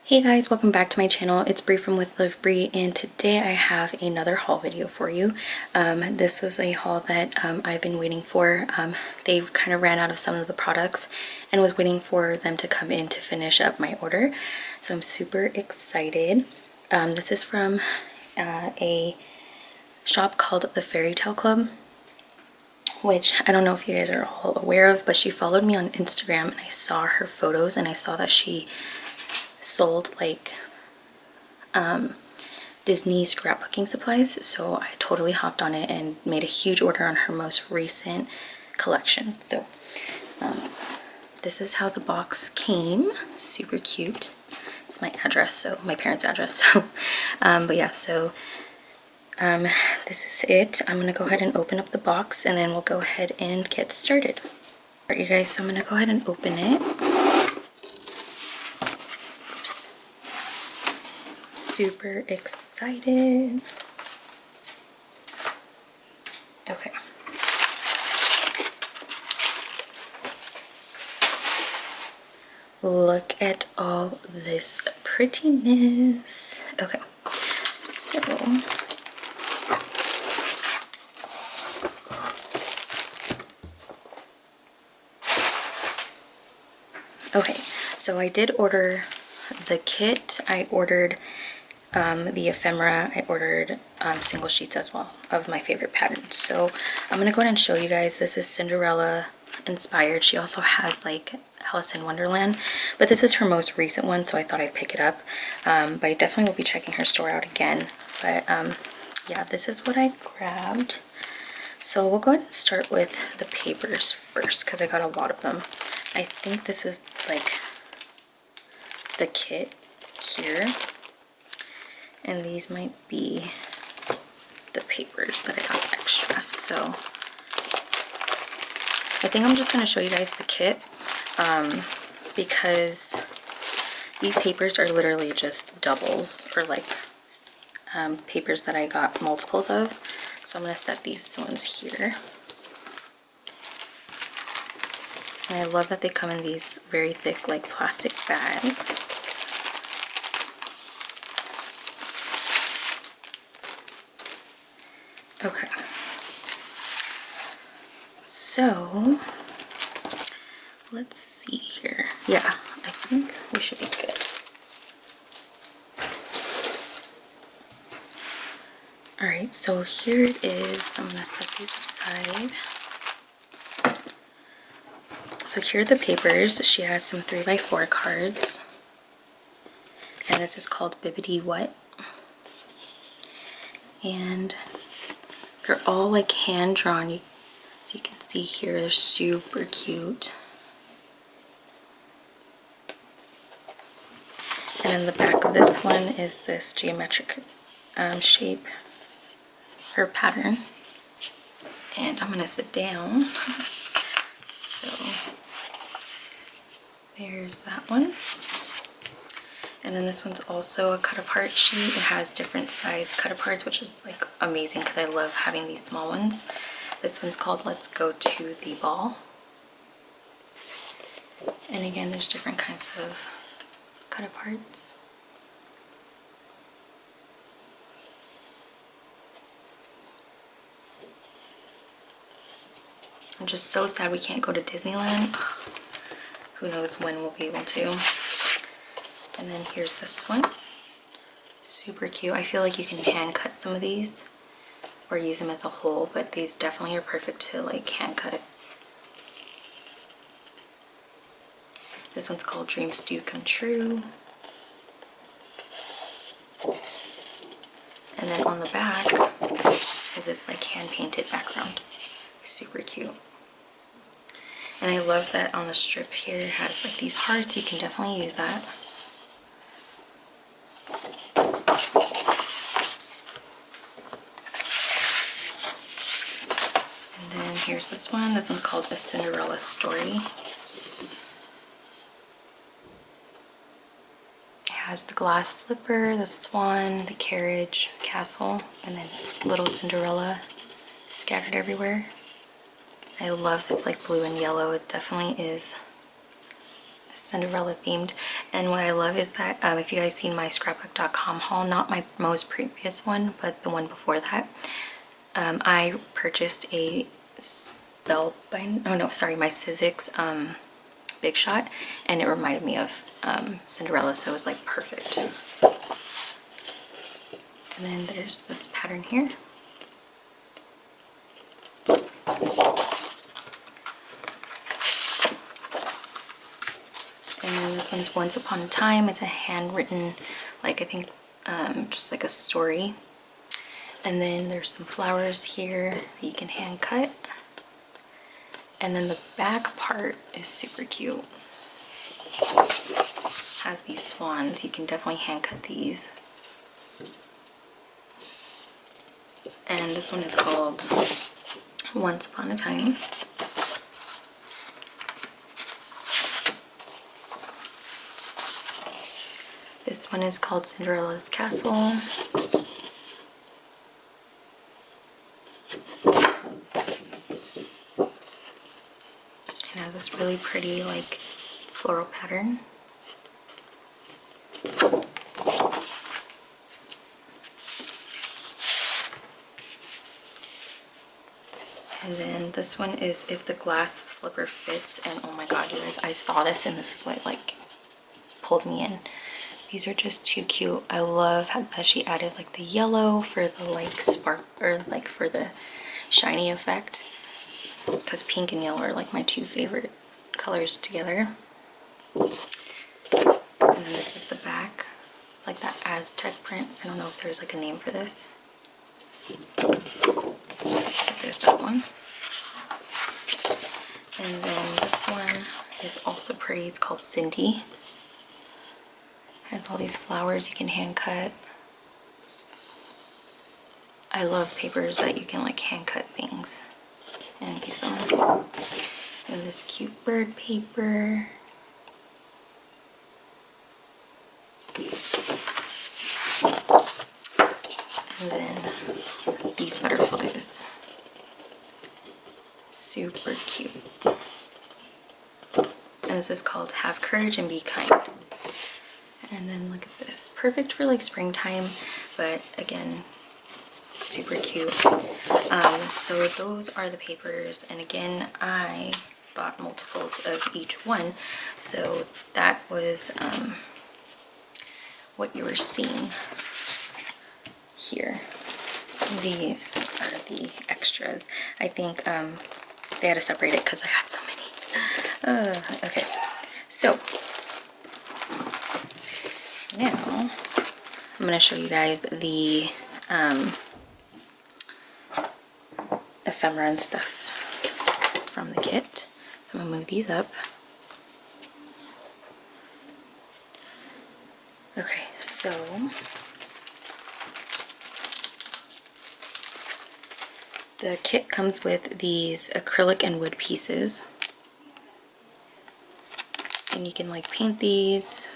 Hey guys, welcome back to my channel. It's Bree from With Live Bree, and today I have another haul video for you. This was a haul that I've been waiting for. They kind of ran out of some of the products and was waiting for them to come in to finish up my order. So I'm super excited. This is from a shop called the Fairytale Club, which I don't know if you guys are all aware of, but she followed me on Instagram and I saw her photos and I saw that she sold like Disney scrapbooking supplies, so I totally hopped on it and made a huge order on her most recent collection. So this is how the box came. Super cute. It's my address, so my parents' address. So but yeah, so this is it. I'm gonna go ahead and open up the box and then we'll go ahead and get started. Alright you guys, so I'm gonna go ahead and open it. Super excited. Okay. Look at all this prettiness. Okay, so I did order the kit. I ordered the ephemera. I ordered single sheets as well of my favorite patterns. So I'm gonna go ahead and show you guys. This is Cinderella inspired. She also has like Alice in Wonderland, but this is her most recent one, so I thought I'd pick it up. But I definitely will be checking her store out again. But yeah, this is what I grabbed. So we'll go ahead and start with the papers first because I got a lot of them. I think this is like the kit here. And these might be the papers that I got extra. So I think I'm just going to show you guys the kit because these papers are literally just doubles or like papers that I got multiples of. So I'm going to set these ones here. And I love that they come in these very thick like plastic bags. Okay, so let's see here. Yeah, I think we should be good. Alright, so here it is. I'm going to set these aside. So here are the papers. She has some 3x4 cards. And this is called Bibbidi What. And they're all like hand drawn. As you can see here, they're super cute. And then the back of this one is this geometric shape, her pattern. And I'm gonna sit down. So there's that one. And then this one's also a cut apart sheet. It has different size cut aparts, which is like amazing because I love having these small ones. This one's called Let's Go to the Ball. And again, there's different kinds of cut aparts. I'm just so sad we can't go to Disneyland. Ugh, who knows when we'll be able to. And then here's this one. Super cute. I feel like you can hand cut some of these or use them as a whole, but these definitely are perfect to like hand cut. This one's called Dreams Do Come True. And then on the back is this like hand painted background. Super cute. And I love that on the strip here it has like these hearts. You can definitely use that. And then here's this one. This one's called A Cinderella Story. It has the glass slipper, the swan, the carriage, the castle, and then little Cinderella scattered everywhere. I love this like blue and yellow. It definitely is Cinderella themed. And what I love is that if you guys seen my scrapbook.com haul, not my most previous one, but the one before that, I purchased a my Sizzix Big Shot, and it reminded me of Cinderella, so it was like perfect. And then there's this pattern here. And this one's Once Upon a Time. It's a handwritten, like, I think just like a story. And then there's some flowers here that you can hand cut. And then the back part is super cute. Has these swans. You can definitely hand cut these. And this one is called Once Upon a Time. This one is called Cinderella's Castle. It has this really pretty, like, floral pattern. And then this one is If the Glass Slipper Fits. And oh my god, you guys, I saw this and this is what, like, pulled me in. These are just too cute. I love that she added, like, the yellow for the, like, spark, or, like, for the shiny effect. Because pink and yellow are, like, my two favorite colors together. And then this is the back. It's like that Aztec print. I don't know if there's, like, a name for this. But there's that one. And then this one is also pretty. It's called Cindy. Has all these flowers you can hand cut. I love papers that you can, like, hand cut things and use them. And this cute bird paper. And then these butterflies. Super cute. And this is called Have Courage and Be Kind. And then look at this. Perfect for, like, springtime, but again, super cute. So those are the papers, and again, I bought multiples of each one, so that was what you were seeing here. These are the extras. I think they had to separate it because I had so many. Okay, so now I'm going to show you guys the ephemera and stuff from the kit. So I'm going to move these up. Okay, so the kit comes with these acrylic and wood pieces. And you can, like, paint these,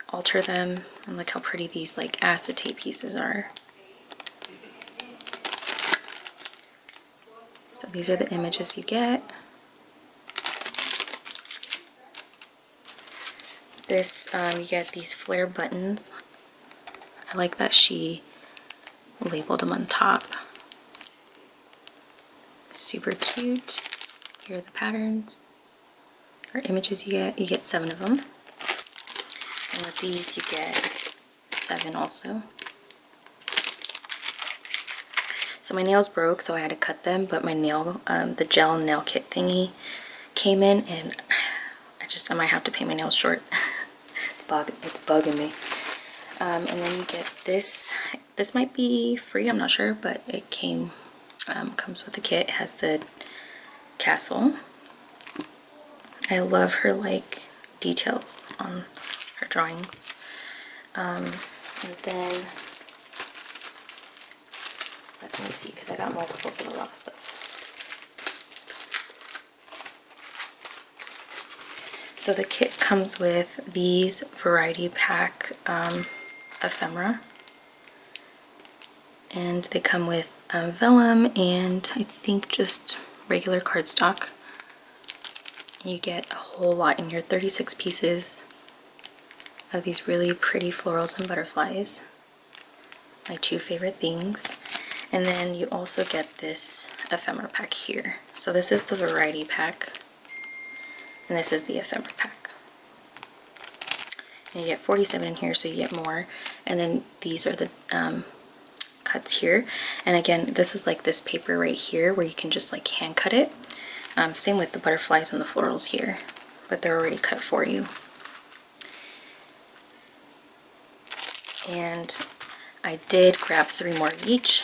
alter them, and look how pretty these, like, acetate pieces are. So these are the images you get. This, you get these flare buttons. I like that she labeled them on top. Super cute. Here are the patterns, or images you get. You get 7 of them. And with these you get 7 also. So my nails broke, so I had to cut them, but my nail, the gel nail kit thingy came in, and I might have to paint my nails short. It's bugging me. And then you get this. This might be free, I'm not sure, but it comes with the kit. It has the castle. I love her, like, details on her drawings. And then, let me see, because I got multiples of a lot of stuff. So the kit comes with these variety pack ephemera. And they come with vellum and I think just regular cardstock. You get a whole lot in here, 36 pieces of these really pretty florals and butterflies. My two favorite things. And then you also get this ephemera pack here. So this is the variety pack, and this is the ephemera pack. And you get 47 in here, so you get more. And then these are the cuts here. And again, this is like this paper right here where you can just like hand cut it. Same with the butterflies and the florals here, but they're already cut for you. And I did grab 3 more of each.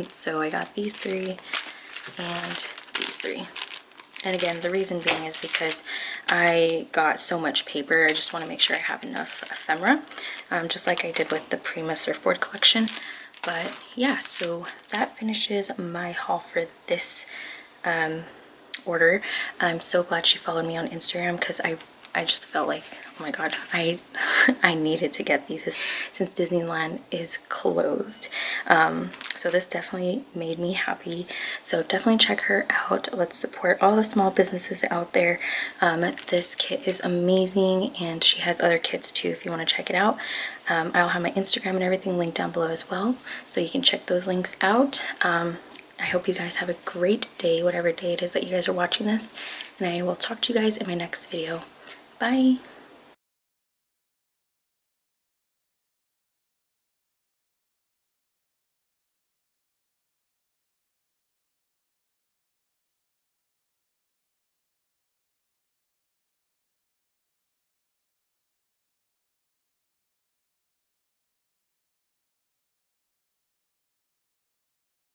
So I got these 3 and these 3. And again, the reason being is because I got so much paper, I just want to make sure I have enough ephemera, just like I did with the Prima surfboard collection. But yeah, so that finishes my haul for this order. I'm so glad she followed me on Instagram, because I just felt like, oh my god, I needed to get these since Disneyland is closed. So this definitely made me happy. So definitely check her out. Let's support all the small businesses out there. This kit is amazing, and she has other kits too if you want to check it out. I'll have my Instagram and everything linked down below as well, so you can check those links out. I hope you guys have a great day, whatever day it is that you guys are watching this, and I will talk to you guys in my next video. Bye!